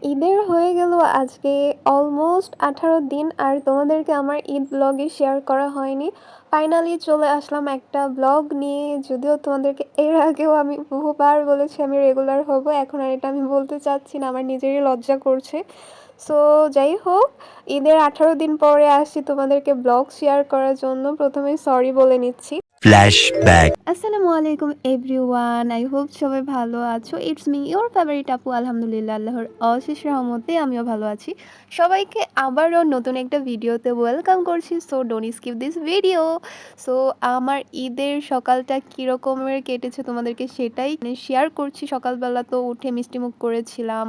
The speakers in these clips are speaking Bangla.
ঈদের হয়ে গেল আজকে অলমোস্ট 18 দিন, আর তোমাদেরকে আমার ঈদ ব্লগে শেয়ার করা হয়নি। ফাইনালি চলে আসলাম একটা ব্লগ নিয়ে। যদিও তোমাদেরকে এর আগেও আমি বহুবার বলেছি আমি রেগুলার হব, এখন আর এটা আমি বলতে চাচ্ছি না, আমার নিজেরই লজ্জা করছে। সো যাই হোক, ঈদের 18 দিন পরে আসছি তোমাদেরকে ব্লগ শেয়ার করার জন্য। প্রথমে সরি বলে নিচ্ছি। ফ্ল্যাশব্যাক। আসসালামু আলাইকুম এভরিওয়ান, আই হোপ সবাই ভালো আছো। ইটস মি ইওর ফেভারিট আপু। আলহামদুলিল্লাহ, আল্লাহর অশেষ রহমতে আমিও ভালো আছি। সবাইকে আবারও নতুন একটা ভিডিওতে ওয়েলকাম করছি। So don't skip this video. So আমার ঈদের সকালটা কীরকমের কেটেছে তোমাদেরকে সেটাই শেয়ার করছি। সকালবেলা তো উঠে মিষ্টিমুখ করেছিলাম,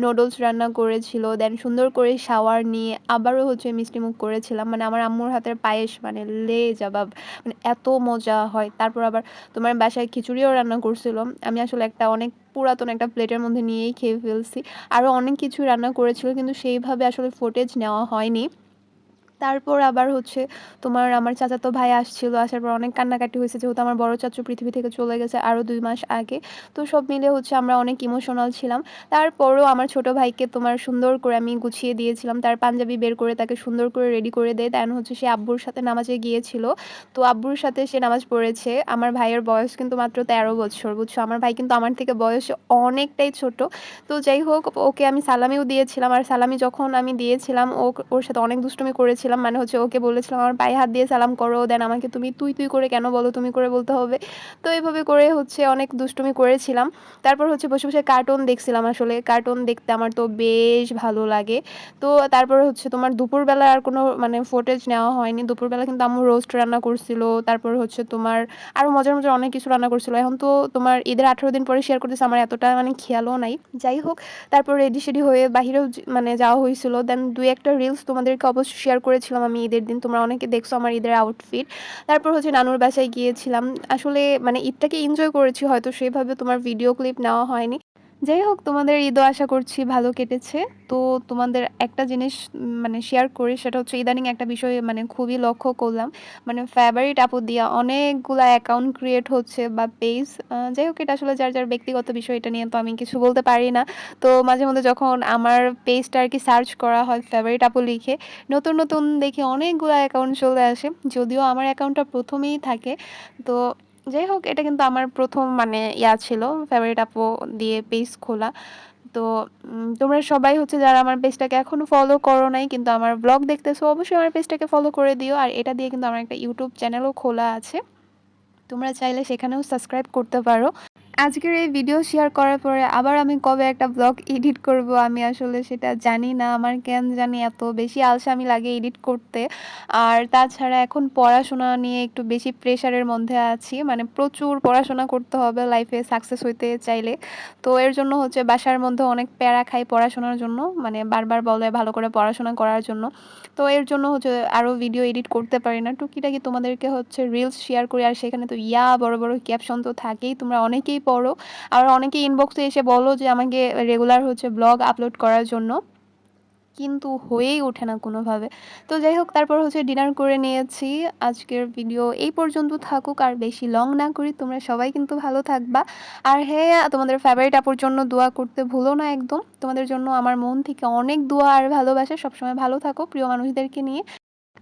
নুডলস রান্না করেছিল, দেন সুন্দর করে শাওয়ার নিয়ে আবারও হচ্ছে মিষ্টিমুখ করেছিলাম। মানে আমার আম্মুর হাতের পায়েস মানে লে জবাব, মানে এত মজা হয়। তারপর আবার তোমার বাসায় খিচুড়িও রান্না করছিল। আমি আসলে একটা অনেক পুরাতন একটা প্লেটের মধ্যে নিয়েই খেয়ে ফেলছি। আরও অনেক কিছু রান্না করেছিল, কিন্তু সেইভাবে আসলে ফুটেজ নেওয়া হয়নি। তারপর আবার হচ্ছে তোমার আমার চাচাতো ভাই আসছিল, আসার পর অনেক কান্নাকাটি হয়েছে, যেহেতু আমার বড় চাচু পৃথিবী থেকে চলে গেছে আরও 2 মাস আগে। তো সব মিলে হচ্ছে আমরা অনেক ইমোশনাল ছিলাম। তারপরও আমার ছোট ভাইকে তোমার সুন্দর করে আমি গুছিয়ে দিয়েছিলাম, তার পাঞ্জাবি বের করে তাকে সুন্দর করে রেডি করে দেয়। দেন হচ্ছে সে আব্বুর সাথে নামাজে গিয়েছিল। তো আব্বুর সাথে সে নামাজ পড়েছে। আমার ভাইয়ের বয়স কিন্তু মাত্র 13 বছর, বুঝছো। আমার ভাই কিন্তু আমার থেকে বয়সে অনেকটাই ছোট। তো যাই হোক, ওকে আমি সালামিও দিয়েছিলাম, আর সালামি যখন আমি দিয়েছিলাম ওর সাথে অনেক দুষ্টুমি করেছিলাম। মানে হচ্ছে ওকে বলেছিলাম আমার পায়ে হাত দিয়ে সালাম করো, দেন আমাকে তুমি তুই তুই করে কেন বলো, তুমি করে বলতে হবে। তো এইভাবে করে হচ্ছে অনেক দুষ্টুমি করেছিলাম। তারপর হচ্ছে বসে বসে কার্টুন দেখছিলাম। আসলে কার্টুন দেখতে আমার তো বেশ ভালো লাগে। তো তারপরে হচ্ছে তোমার দুপুরবেলা আর কোনো মানে ফুটেজ নেওয়া হয়নি। দুপুরবেলা কিন্তু আম্মু রোস্ট রান্না করছিল, তারপর হচ্ছে তোমার আরও মজার মজার অনেক কিছু রান্না করছিল। এখন তো তোমার ঈদের 18 দিন পরে শেয়ার করতেছে, আমার এতটা মানে খেয়ালও নাই। যাই হোক, তারপর রেডি সেডি হয়ে বাহিরেও মানে যাওয়া হয়েছিল। দেন 2-1টা রিলস তোমাদেরকে অবশ্যই শেয়ার করেছিলাম আমি ঈদের দিন, তোমরা অনেকে দেখছো আমার ঈদের আউটফিট। তারপর হচ্ছে নানুর বাসায় গিয়েছিলাম। আসলে মানে ঈদটাকে এনজয় করেছি, হয়তো সেভাবে তোমার ভিডিও ক্লিপ নেওয়া হয়নি। যাই হোক, তোমাদের ঈদও আশা করছি ভালো কেটেছে। তো তোমাদের একটা জিনিস মানে শেয়ার করি, সেটা হচ্ছে ইদানিং একটা বিষয় মানে খুবই লক্ষ্য করলাম। মানে ফেভারিট আপু দিয়া অনেকগুলা অ্যাকাউন্ট ক্রিয়েট হচ্ছে বা পেজ। যাই হোক, এটা আসলে যার যার ব্যক্তিগত বিষয়, এটা নিয়ে তো আমি কিছু বলতে পারি না। তো মাঝে মধ্যে যখন আমার পেজটা আর কি সার্চ করা হয় ফেভারিট আপু লিখে, নতুন নতুন দেখি অনেকগুলো অ্যাকাউন্ট চলে আসে, যদিও আমার অ্যাকাউন্টটা প্রথমেই থাকে। তো যাই হোক, এটা কিন্তু আমার প্রথম মানে ছিল ফেভারিট আপু দিয়ে পেজ খোলা। তো তোমরা সবাই হচ্ছে যারা আমার পেজটাকে এখনও ফলো করো নাই কিন্তু আমার ব্লগ দেখতেছো, অবশ্যই আমার পেজটাকে ফলো করে দিও। আর এটা দিয়ে কিন্তু আমার একটা ইউটিউব চ্যানেলও খোলা আছে, তোমরা চাইলে সেখানেও সাবস্ক্রাইব করতে পারো। আজকের এই ভিডিও শেয়ার করার পরে আবার আমি কবে একটা ব্লগ এডিট করব আমি আসলে সেটা জানি না। আমার কেন জানি এত বেশি আলসামি লাগে এডিট করতে। আর তাছাড়া এখন পড়াশোনা নিয়ে একটু বেশি প্রেশারের মধ্যে আছি, মানে প্রচুর পড়াশোনা করতে হবে লাইফে সাকসেস হইতে চাইলে। তো এর জন্য হচ্ছে বাসার মধ্যে অনেক প্যারা খাই পড়াশোনার জন্য, মানে বারবার বলে ভালো করে পড়াশোনা করার জন্য। তো এর জন্য হচ্ছে আরও ভিডিও এডিট করতে পারি না, টুকিটাকি তোমাদেরকে হচ্ছে রিলস শেয়ার করি। আর সেখানে তো বড় বড় ক্যাপশন তো থাকেই, তোমরা অনেকেই পড়ো। আর অনেকেই ইনবক্সে এসে বলো যে আমাকে রেগুলার হচ্ছে ব্লগ আপলোড করার জন্য, কিন্তু হয়েই ওঠে না কোনোভাবে। তো যাই হোক, তারপর হচ্ছে ডিনার করে নিয়েছি। আজকের ভিডিও এই পর্যন্ত থাকুক, আর বেশি লং না করি। তোমরা সবাই কিন্তু ভালো থাকবা। আর হ্যাঁ, তোমাদের ফেভারিট আপুর জন্য দোয়া করতে ভুলো না একদম। তোমাদের জন্য আমার মন থেকে অনেক দোয়া আর ভালোবাসা। সবসময় ভালো থাকো প্রিয় মানুষদেরকে নিয়ে।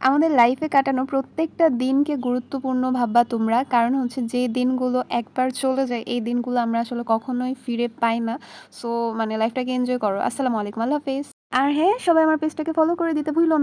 আমাদের লাইফে কাটানো প্রত্যেকটা দিনকে গুরুত্বপূর্ণ ভাববা তোমরা, কারণ হচ্ছে যে দিনগুলো একবার চলে যায় এই দিনগুলো আমরা আসলে কখনোই ফিরে পাই না। সো মানে লাইফটাকে এনজয় করো। আসসালামু আলাইকুম, আল্লাহ হাফেজ। আর হ্যাঁ, সবাই আমার পেজটাকে ফলো করে দিতে ভুলো না।